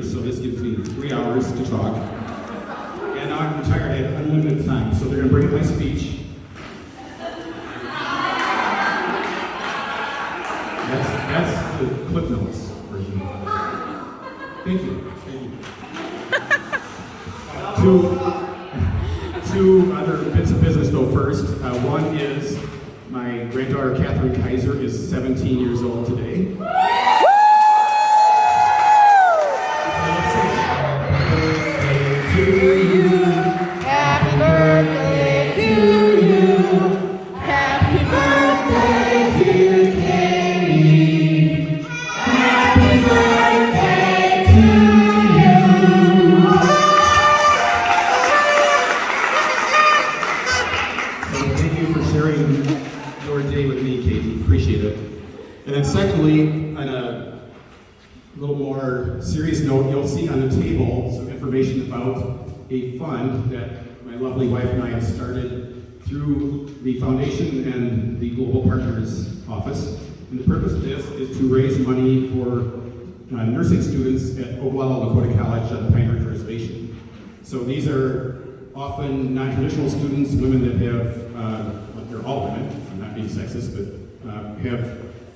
So this gives me 3 hours to talk. And now I'm retired, I have unlimited time, so they're going to bring up my speech. That's the Cliff Notes version. Thank you. Two other bits of business though first. One is my granddaughter Catherine Kaiser is 17 years old today. Happy birthday to you. Happy birthday, dear Katie. Happy birthday to you. So thank you for sharing your day with me, Katie. Appreciate it. And then secondly, on a little more serious note, you'll see on the table some information about a fund that my lovely wife and I have started through the foundation and the Global Partners Office. And the purpose of this is to raise money for nursing students at Oglala Lakota College on the Pine Ridge Reservation. So these are often non-traditional students, women that have, they're all women, I'm not being sexist, but have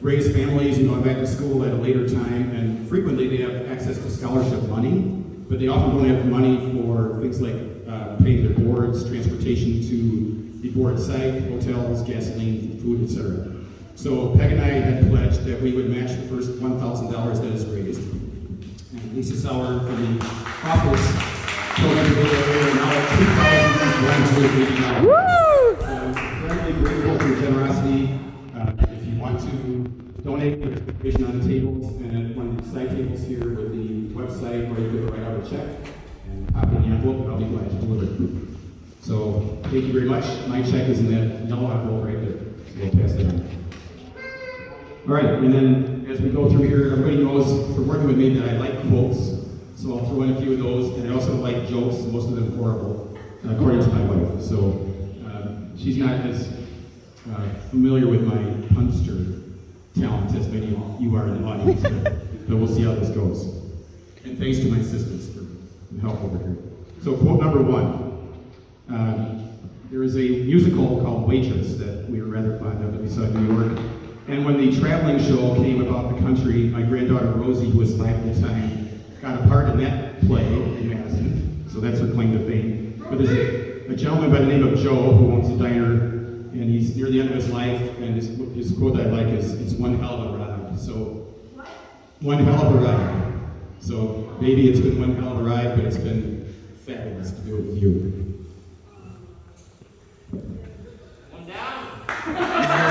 raised families and gone back to school at a later time, and frequently they have access to scholarship money, but they often don't have money for things like paying their boards, transportation to the board site, hotels, gasoline, food, etc. So Peg and I had pledged that we would match the first $1,000 that is raised. And Lisa Sauer from the office told everybody that we are now at $2,180. So I'm incredibly grateful for your generosity. If you want to donate, there's information on the tables and one of the side tables here with the website where you can write out a check and pop in the envelope, and I'll be glad to deliver it. So thank you very much. My check is in that yellow envelope right there. So we'll pass that on. All right, and then as we go through here, everybody knows from working with me that I like quotes, so I'll throw in a few of those, and I also like jokes, most of them horrible, according to my wife. So she's not as familiar with my punster talent as many of you are in the audience, but we'll see how this goes. And thanks to my assistants for the help over here. So quote number one. There is a musical called Waitress that we were rather fond of that we saw in New York. And when the traveling show came about the country, my granddaughter Rosie, who was 5 at the time, got a part in that play in Madison. So that's her claim to fame. But there's a gentleman by the name of Joe who owns a diner, and he's near the end of his life, and his quote that I like is, "It's one hell of a ride." So, one hell of a ride. So, maybe it's been one hell of a ride, but it's been fabulous to do it with you. One down.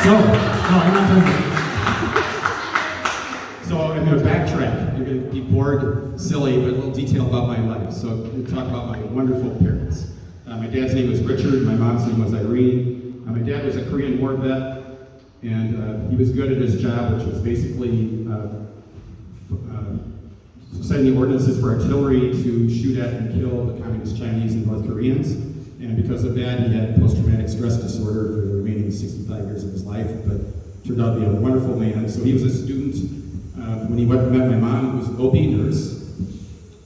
So, no, I'm not done yet. So, I'm going to backtrack. You're going to be bored, silly, but a little detail about my life. So, I'm going to talk about my wonderful parents. My dad's name was Richard, my mom's name was Irene. My dad was a Korean War vet, and he was good at his job, which was basically setting the ordinances for artillery to shoot at and kill the communist Chinese and North Koreans. And because of that, he had post-traumatic stress disorder for the remaining 65 years of his life, but turned out to be a wonderful man. So he was a student when he met my mom, who was an OB nurse.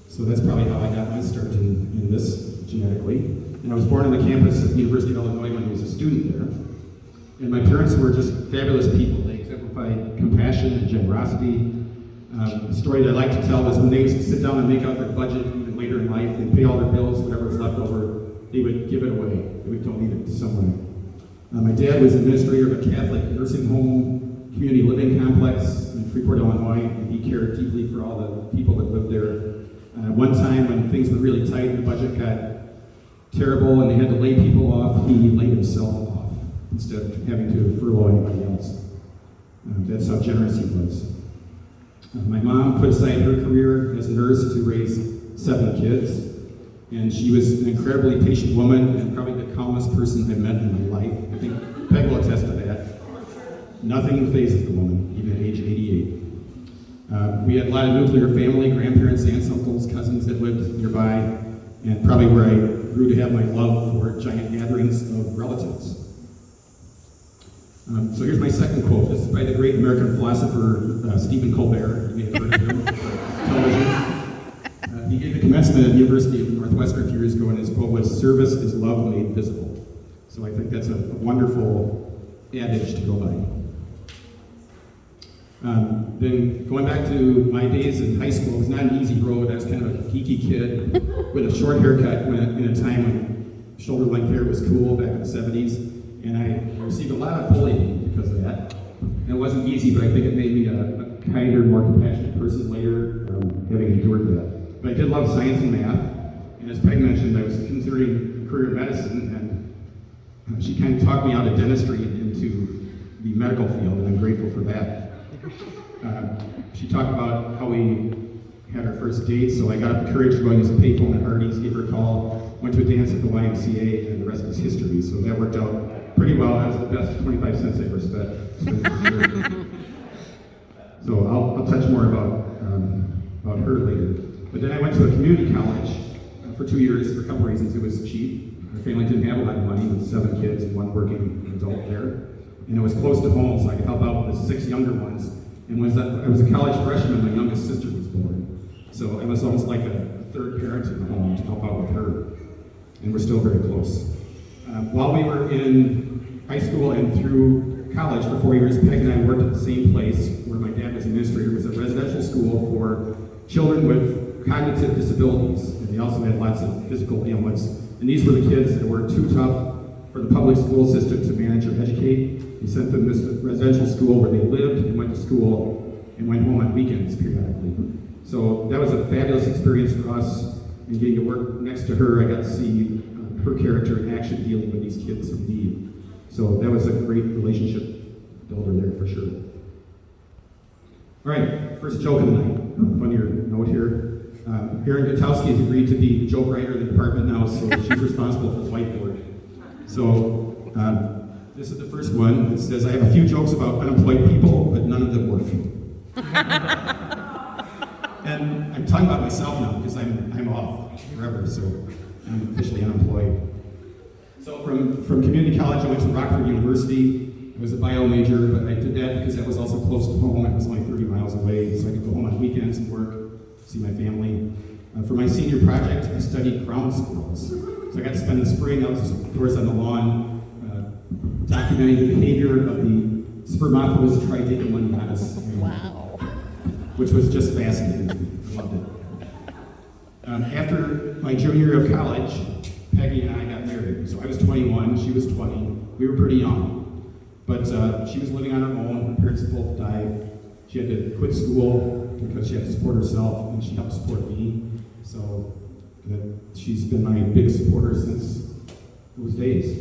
So that's probably how I got my start in this genetically. And I was born on the campus of the University of Illinois when I was a student there. And my parents were just fabulous people. They exemplified compassion and generosity. The story that I like to tell is when they used to sit down and make out their budget, even later in life, they'd pay all their bills, whatever was left over, they would give it away. They would donate it to someone. My dad was administrator of a Catholic nursing home, community living complex in Freeport, Illinois, and he cared deeply for all the people that lived there. One time when things were really tight and the budget got terrible and they had to lay people off, he laid himself off instead of having to furlough anybody else. That's how generous he was. My mom put aside her career as a nurse to raise 7 kids, and she was an incredibly patient woman and probably the calmest person I've met in my life. I think Peg will attest to that. Nothing phases the woman, even at age 88. We had a lot of nuclear family, grandparents, aunts, uncles, cousins that lived nearby, and probably where I grew to have my love for giant gatherings of relatives. So here's my second quote. This is by the great American philosopher Stephen Colbert. You may have heard of him on television. he gave the commencement at the University of Northwestern a few years ago, and his quote was, "Service is love made visible." So I think that's a wonderful adage to go by. Then going back to my days in high school, it was not an easy road. I was kind of a geeky kid with a short haircut in a time when shoulder length hair was cool back in the 70s. And I received a lot of bullying because of that. And it wasn't easy, but I think it made me a kinder, more compassionate person later, having endured that. But I did love science and math. And as Peg mentioned, I was considering a career in medicine, and she kind of talked me out of dentistry into the medical field, and I'm grateful for that. She talked about how we had our first date, so I got up the courage to go and use a payphone at Hardee's, gave her a call, went to a dance at the YMCA, and the rest is history. So that worked out pretty well. That was the best 25 cents I ever spent. So I'll touch more about her later. But then I went to a community college for 2 years for a couple reasons. It was cheap. Our family didn't have a lot of money with 7 kids and 1 working adult there. And it was close to home, so I could help out with the 6 younger ones. And when I was a college freshman, my youngest sister was born. So I was almost like a third parent in the home to help out with her. And we're still very close. While we were in high school and through college for 4 years, Peg and I worked at the same place where my dad was administrator. It was a residential school for children with cognitive disabilities. And they also had lots of physical ailments. And these were the kids that were too tough for the public school system to manage or educate. We sent them to this residential school where they lived and went to school and went home on weekends periodically. So that was a fabulous experience for us. And getting to work next to her, I got to see her character in action dealing with these kids in need. So that was a great relationship builder there for sure. All right, first joke of the night. Funnier note here. Erin Gutowski has agreed to be the joke writer in the department now, so she's responsible for the whiteboard. So this is the first one. It says, "I have a few jokes about unemployed people, but none of them work." And I'm talking about myself now because I'm off forever, so I'm officially unemployed. So from community college, I went to Rockford University. I was a bio major, but I did that because that was also close to home. It was only 30 miles away, so I could go home on weekends and work, see my family. For my senior project, I studied ground squirrels. So I got to spend the spring outdoors on the lawn, documenting the behavior of the Spermophilus tridicomonatus, which was just fascinating. I loved it. After my junior year of college, Peggy and I got married. So I was 21, she was 20. We were pretty young. But she was living on her own. Her parents both died. She had to quit school because she had to support herself, and she helped support me. So she's been my biggest supporter since those days.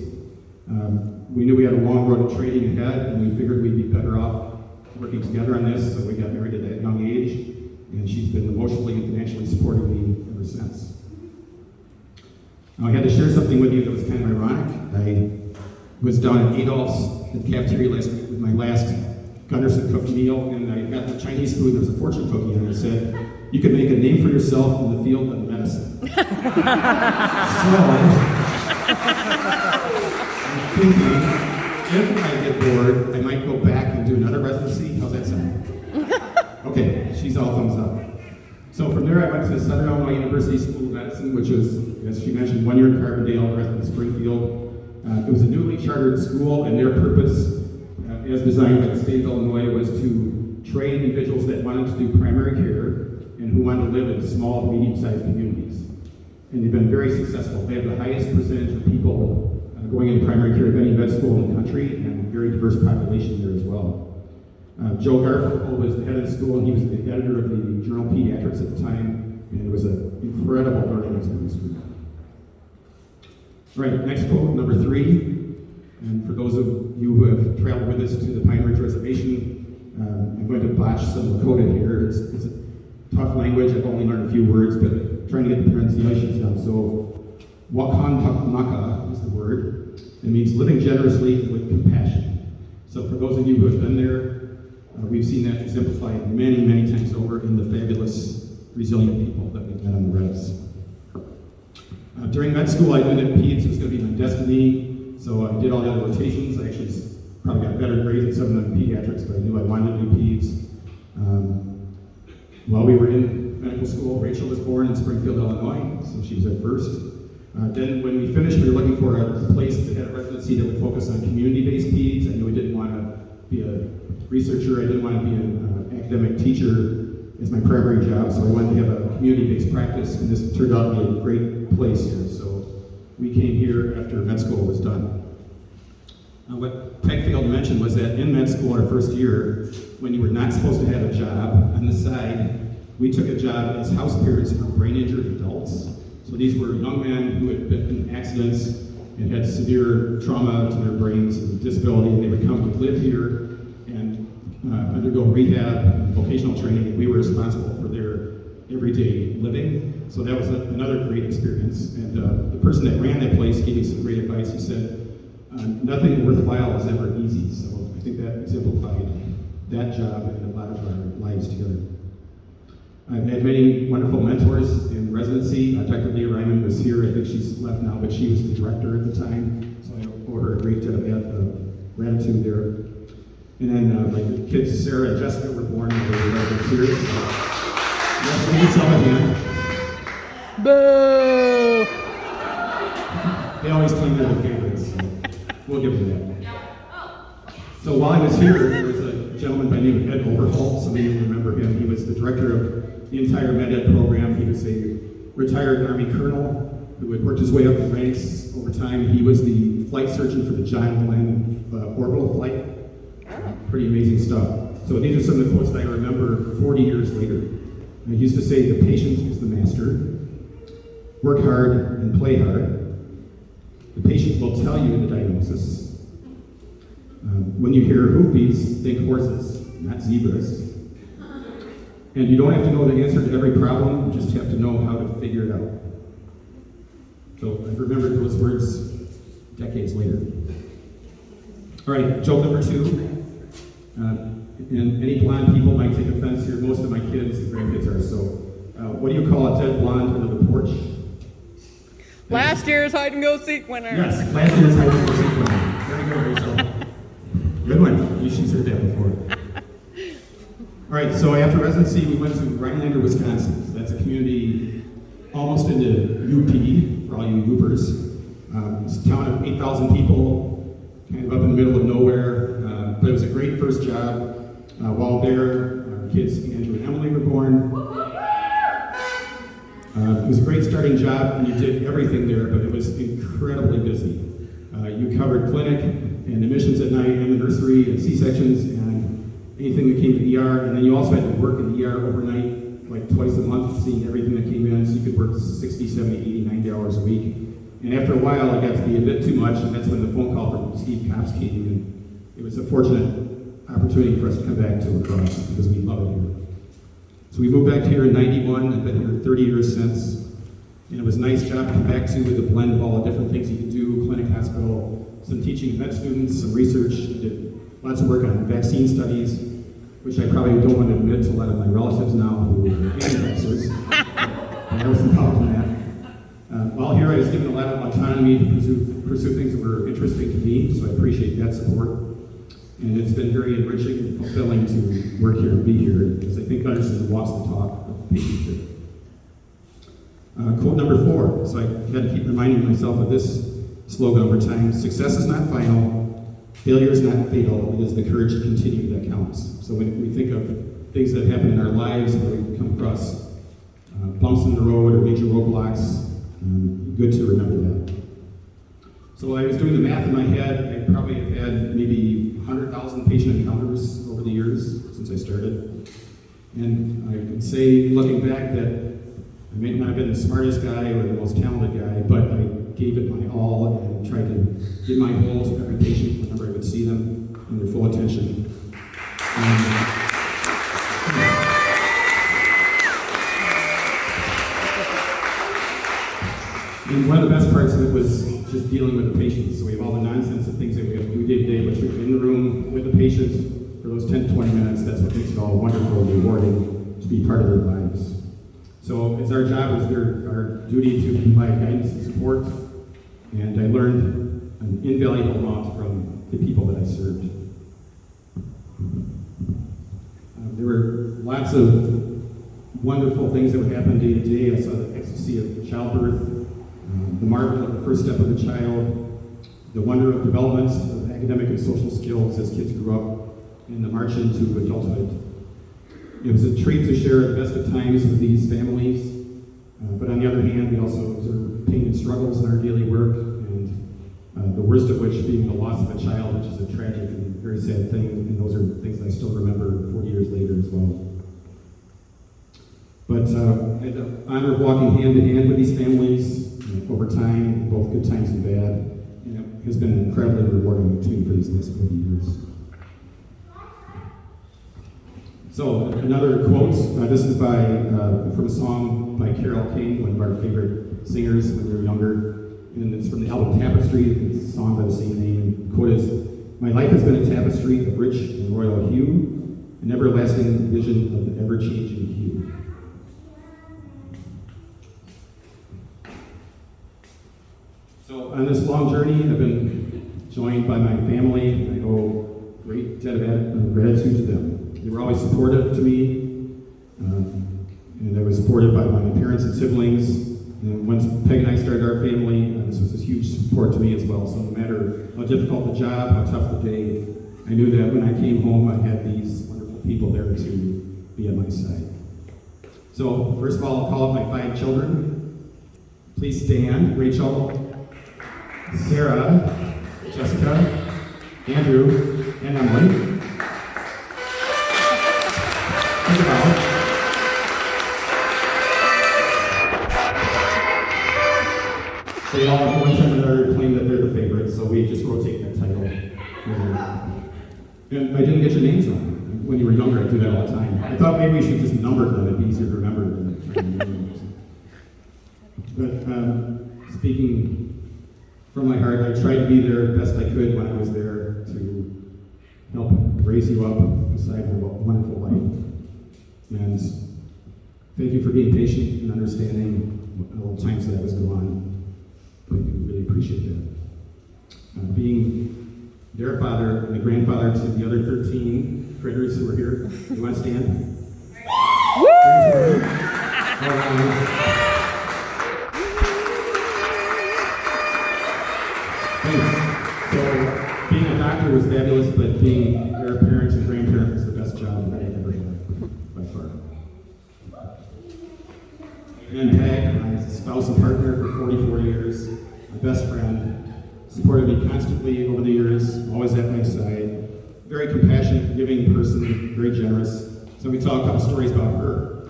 We knew we had a long road of training ahead, and we figured we'd be better off working together on this, so we got married at that young age, and she's been emotionally and financially supporting me ever since. Now, I had to share something with you that was kind of ironic. I was down at Adolph's at the cafeteria last week with my last Gunderson cooked meal, and I got the Chinese food. There was a fortune cookie, and it said, "You can make a name for yourself in the field of medicine." So, I'm thinking, if I get bored, I might go back and do another residency. How's that sound? Okay, she's all thumbs up. So from there, I went to Southern Illinois University School of Medicine, which is, as she mentioned, 1 year in Carbondale, the rest in Springfield. It was a newly chartered school, and their purpose, as designed by the state of Illinois, was to train individuals that wanted to do primary care and who wanted to live in small, medium-sized communities. And they've been very successful. They have the highest percentage of people going into primary care of any med school in the country, and a very diverse population there as well. Joe Garfinkel was the head of the school, and he was the editor of the Journal Pediatrics at the time, and it was an incredible learning experience for them. All right, next quote, number 3. And for those of you who have traveled with us to the Pine Ridge Reservation, I'm going to botch some Lakota here. It's a tough language. I've only learned a few words, but trying to get the pronunciations down. So, Wakantaknaka is the word. It means living generously with compassion. So for those of you who have been there, we've seen that exemplified many, many times over in the fabulous, resilient people that we've met on the res. During med school, I knew that peds was going to be my destiny, so I did all the other rotations. I actually probably got better grades in some of the pediatrics, but I knew I wanted to do peds. While we were in medical school. Rachel was born in Springfield, Illinois, so she was at first. Then when we finished, we were looking for a place that had a residency that would focus on community-based peds. I knew I didn't want to be a researcher. I didn't want to be an academic teacher as my primary job, so I wanted to have a community-based practice, and this turned out to be a great place here. So we came here after med school was done. What Peg failed to mention was that in med school our first year, when you were not supposed to have a job, on the side, we took a job as house parents for brain-injured adults. So these were young men who had been in accidents and had severe trauma to their brains and disability, and they would come to live here and undergo rehab and vocational training, and we were responsible for their everyday living. So that was another great experience. And the person that ran that place gave me some great advice. He said, nothing worthwhile is ever easy. So I think that exemplified that job and a lot of our lives together. I've had many wonderful mentors in residency. Dr. Leah Ryman was here. I think she's left now, but she was the director at the time. So I owe her a great debt of gratitude there. And then my kids, Sarah and Jessica, were born when they were right here. Yes, we need some of them. Boo! They always claim they're the favorites, so we'll give them that. So while I was here, there was a gentleman by the name of Ed Overholt. Some of you remember him. He was the director of the entire med ed program. He was a retired Army colonel who had worked his way up the ranks over time. He was the flight surgeon for the John Glenn orbital flight. Pretty amazing stuff. So these are some of the quotes that I remember 40 years later. And he used to say, "The patient is the master. Work hard and play hard. The patient will tell you the diagnosis. When you hear hoofbeats, think horses, not zebras. And you don't have to know the answer to every problem, you just have to know how to figure it out." So I've remembered those words decades later. All right, joke number 2. And any blonde people might take offense here. Most of my kids and grandkids are. So what do you call a dead blonde under the porch? Last year's hide and go seek winner. Yes, last year's hide and go seek winner. Very good, Rachel. Good one. You should have heard that before. All right, so after residency, we went to Rhinelander, Wisconsin. So that's a community almost into UP, for all you Yoopers. It's a town of 8,000 people, kind of up in the middle of nowhere. But it was a great first job. While there, our kids Andrew and Emily were born. It was a great starting job, and you did everything there, but it was incredibly busy. You covered clinic and admissions at night, and the nursery, and C-sections, and anything that came to ER, and then you also had to work in the ER overnight, like twice a month, seeing everything that came in, so you could work 60, 70, 80, 90 hours a week. And after a while, it got to be a bit too much, and that's when the phone call from Steve Copps came, and it was a fortunate opportunity for us to come back to La Crosse, because we love it here. So we moved back here in 91, I've been here 30 years since, and it was a nice job to come back to with a blend of all the different things you could do, clinic, hospital, some teaching med students, some research. I did lots of work on vaccine studies, which I probably don't want to admit to a lot of my relatives now who are anti-vaxxers. I was involved in that. While here, I was given a lot of autonomy to pursue things that were interesting to me, so I appreciate that support. And it's been very enriching and fulfilling to work here and be here, because I think understand walks the talk of patients here. Quote number 4. So I had to keep reminding myself of this slogan over time. Success is not final. Failure is not fatal. It is the courage to continue that counts. So when we think of things that happen in our lives, where we come across bumps in the road or major roadblocks, good to remember that. So while I was doing the math in my head, I probably have had maybe 100,000 patient encounters over the years since I started. And I could say, looking back, that I may not have been the smartest guy or the most talented guy, but I gave it my all and tried to give my all to every patient whenever I would see them and their full attention. And one of the best parts of it was just dealing with the patients. So we have all the nonsense and things that we have to do day to day, but you're in the room with the patient for those 10 to 20 minutes. That's what makes it all wonderful and rewarding to be part of their lives. So it's our job, it's our duty to provide guidance and support. And I learned an invaluable amount from the people that I served. There were lots of wonderful things that would happen day to day. I saw the ecstasy of childbirth, the marvel of the first step of a child, the wonder of development of academic and social skills as kids grew up, and the march into adulthood. It was a treat to share the best of times with these families, but on the other hand, we also observe pain and struggles in our daily work, and the worst of which being the loss of a child, which is a tragic and very sad thing, and those are things I still remember 40 years later as well. But I had the honor of walking hand in hand with these families over time, both good times and bad, and it has been incredibly rewarding too for these last 40 years. So another quote, this is from a song by Carole King, one of our favorite singers when we were younger, and it's from the album Tapestry. It's a song by the same name. The quote is, "My life has been a tapestry of rich and royal hue, an everlasting vision of the ever-changing hue." So on this long journey, I've been joined by my family, and I owe great debt of gratitude to them. They were always supportive to me, and I was supported by my parents and siblings. And once Peg and I started our family, this was a huge support to me as well. So no matter how difficult the job, how tough the day, I knew that when I came home, I had these wonderful people there to be at my side. So first of all, I'll call up my 5 children. Please stand. Rachel, Sarah, Jessica, Andrew, and Emily. Think about it. They all, at one time or another, claim that they're the favorites, so we just rotate that title. And I didn't get your names wrong. When you were younger, I'd do that all the time. I thought maybe we should just number them. It'd be easier to remember than But speaking from my heart, I tried to be there best I could when I was there to help raise you up beside a wonderful life. And thank you for being patient and understanding all the times that I was gone. I really appreciate that. Being their father and the grandfather to the other 13 critters who are here. You want to stand? Woo! All right. Thanks. So, being a doctor was fabulous, but being their parents and grandparents was the best job that I ever had, by far. And Peg, my spouse and partner for 44 years, my best friend, supported me constantly over the years, always at my side. Very compassionate, giving person, very generous. So we tell a couple stories about her.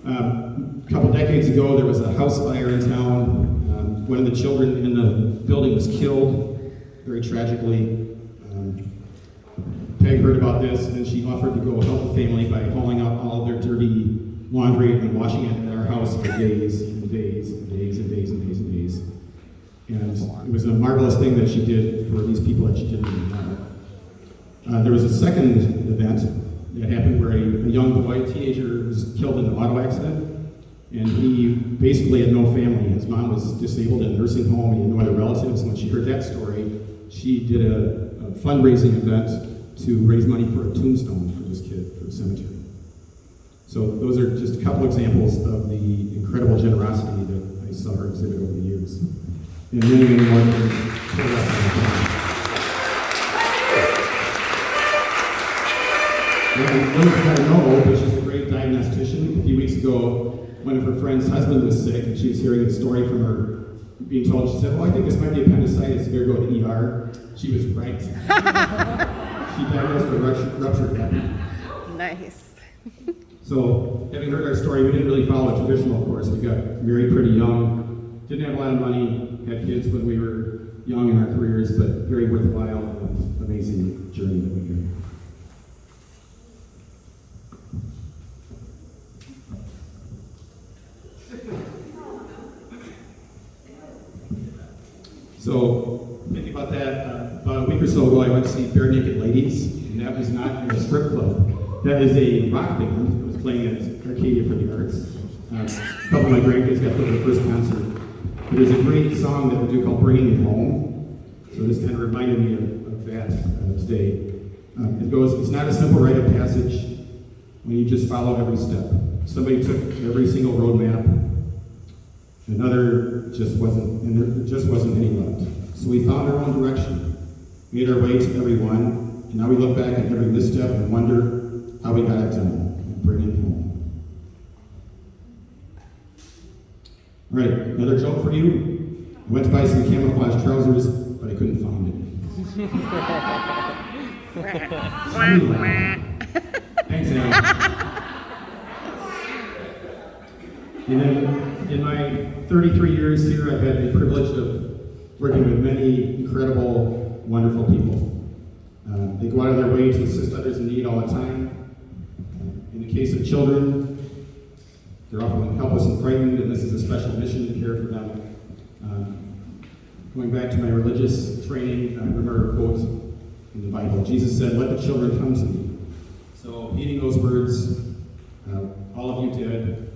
A couple decades ago, there was a house fire in town. One of the children in the building was killed, very tragically. Peg heard about this, and she offered to go help the family by hauling out all their dirty laundry and washing it in our house for days and days and days and days and days and days. And it was a marvelous thing that she did for these people that she didn't even know. There was a second event that happened where a young boy, a teenager, was killed in an auto accident. And he basically had no family. His mom was disabled in a nursing home, and he had no other relatives. And when she heard that story, she did a fundraising event to raise money for a tombstone for this kid for the cemetery. So those are just a couple examples of the incredible generosity that I saw her exhibit over the years. And many, many more things. And one that I know, but she's a great diagnostician. A few weeks ago, one of her friend's husband was sick, and she was hearing a story from her being told. She said, "Oh, I think this might be appendicitis. You better go to the ER." She was right. She diagnosed a ruptured hip. Nice. So, having heard our story, we didn't really follow a traditional course. We got married pretty young, didn't have a lot of money, had kids when we were young in our careers, but very worthwhile and amazing journey that we had. So, thinking about that, about a week or so ago, I went to see Bare Naked Ladies, and that was not in a strip club. That is a rock band that was playing at Arcadia for the Arts. A couple of my grandkids got to go to the first concert. But there's a great song that we do called Bringing It Home. So this kind of reminded me of that today. It goes, "It's not a simple rite of passage when you just follow every step. Somebody took every single road map. Another just wasn't, and there just wasn't any left. So we found our own direction, made our way to everyone, and now we look back at every misstep and wonder how we got it done and bring it home. All right, another joke for you. I went to buy some camouflage trousers, but I couldn't find any. Thanks, Anna. And then, in my 33 years here, I've had the privilege of working with many incredible, wonderful people. They go out of their way to assist others in need all the time. In the case of children, they're often helpless and frightened, and this is a special mission to care for them. Going back to my religious training, I remember a quote in the Bible. Jesus said, "Let the children come to me." So, heeding those words, all of you did, and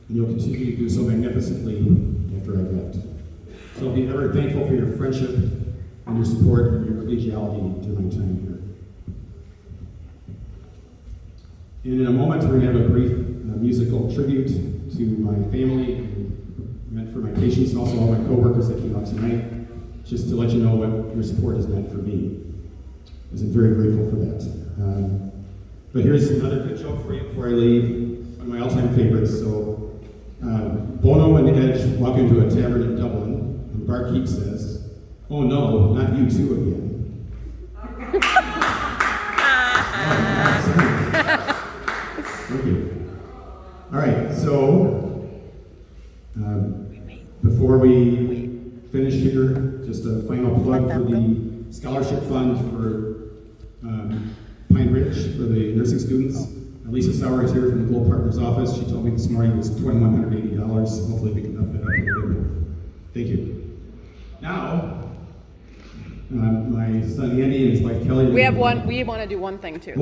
you'll continue to do so magnificently after I've left. So I'll be ever thankful for your friendship and your support and your collegiality during my time here. And in a moment, we're going to have a brief musical tribute to my family, and for my patients, and also all my coworkers that came out tonight, just to let you know what your support has meant for me. I'm very grateful for that. But here's another good joke for you before I leave. One of my all-time favorites. So, Bono and Edge walk into a tavern in Dublin, and the barkeep says, "Oh no, not you two again." Thank you. All right, so before we finish here, just a final plug for the scholarship fund for Pine Ridge for the nursing students. Lisa Sauer is here from the Gold Partners office. She told me this morning it was $2,180. Hopefully we can up that up a little bit. Thank you. Now, my son Andy and his wife Kelly. We want to do one thing too.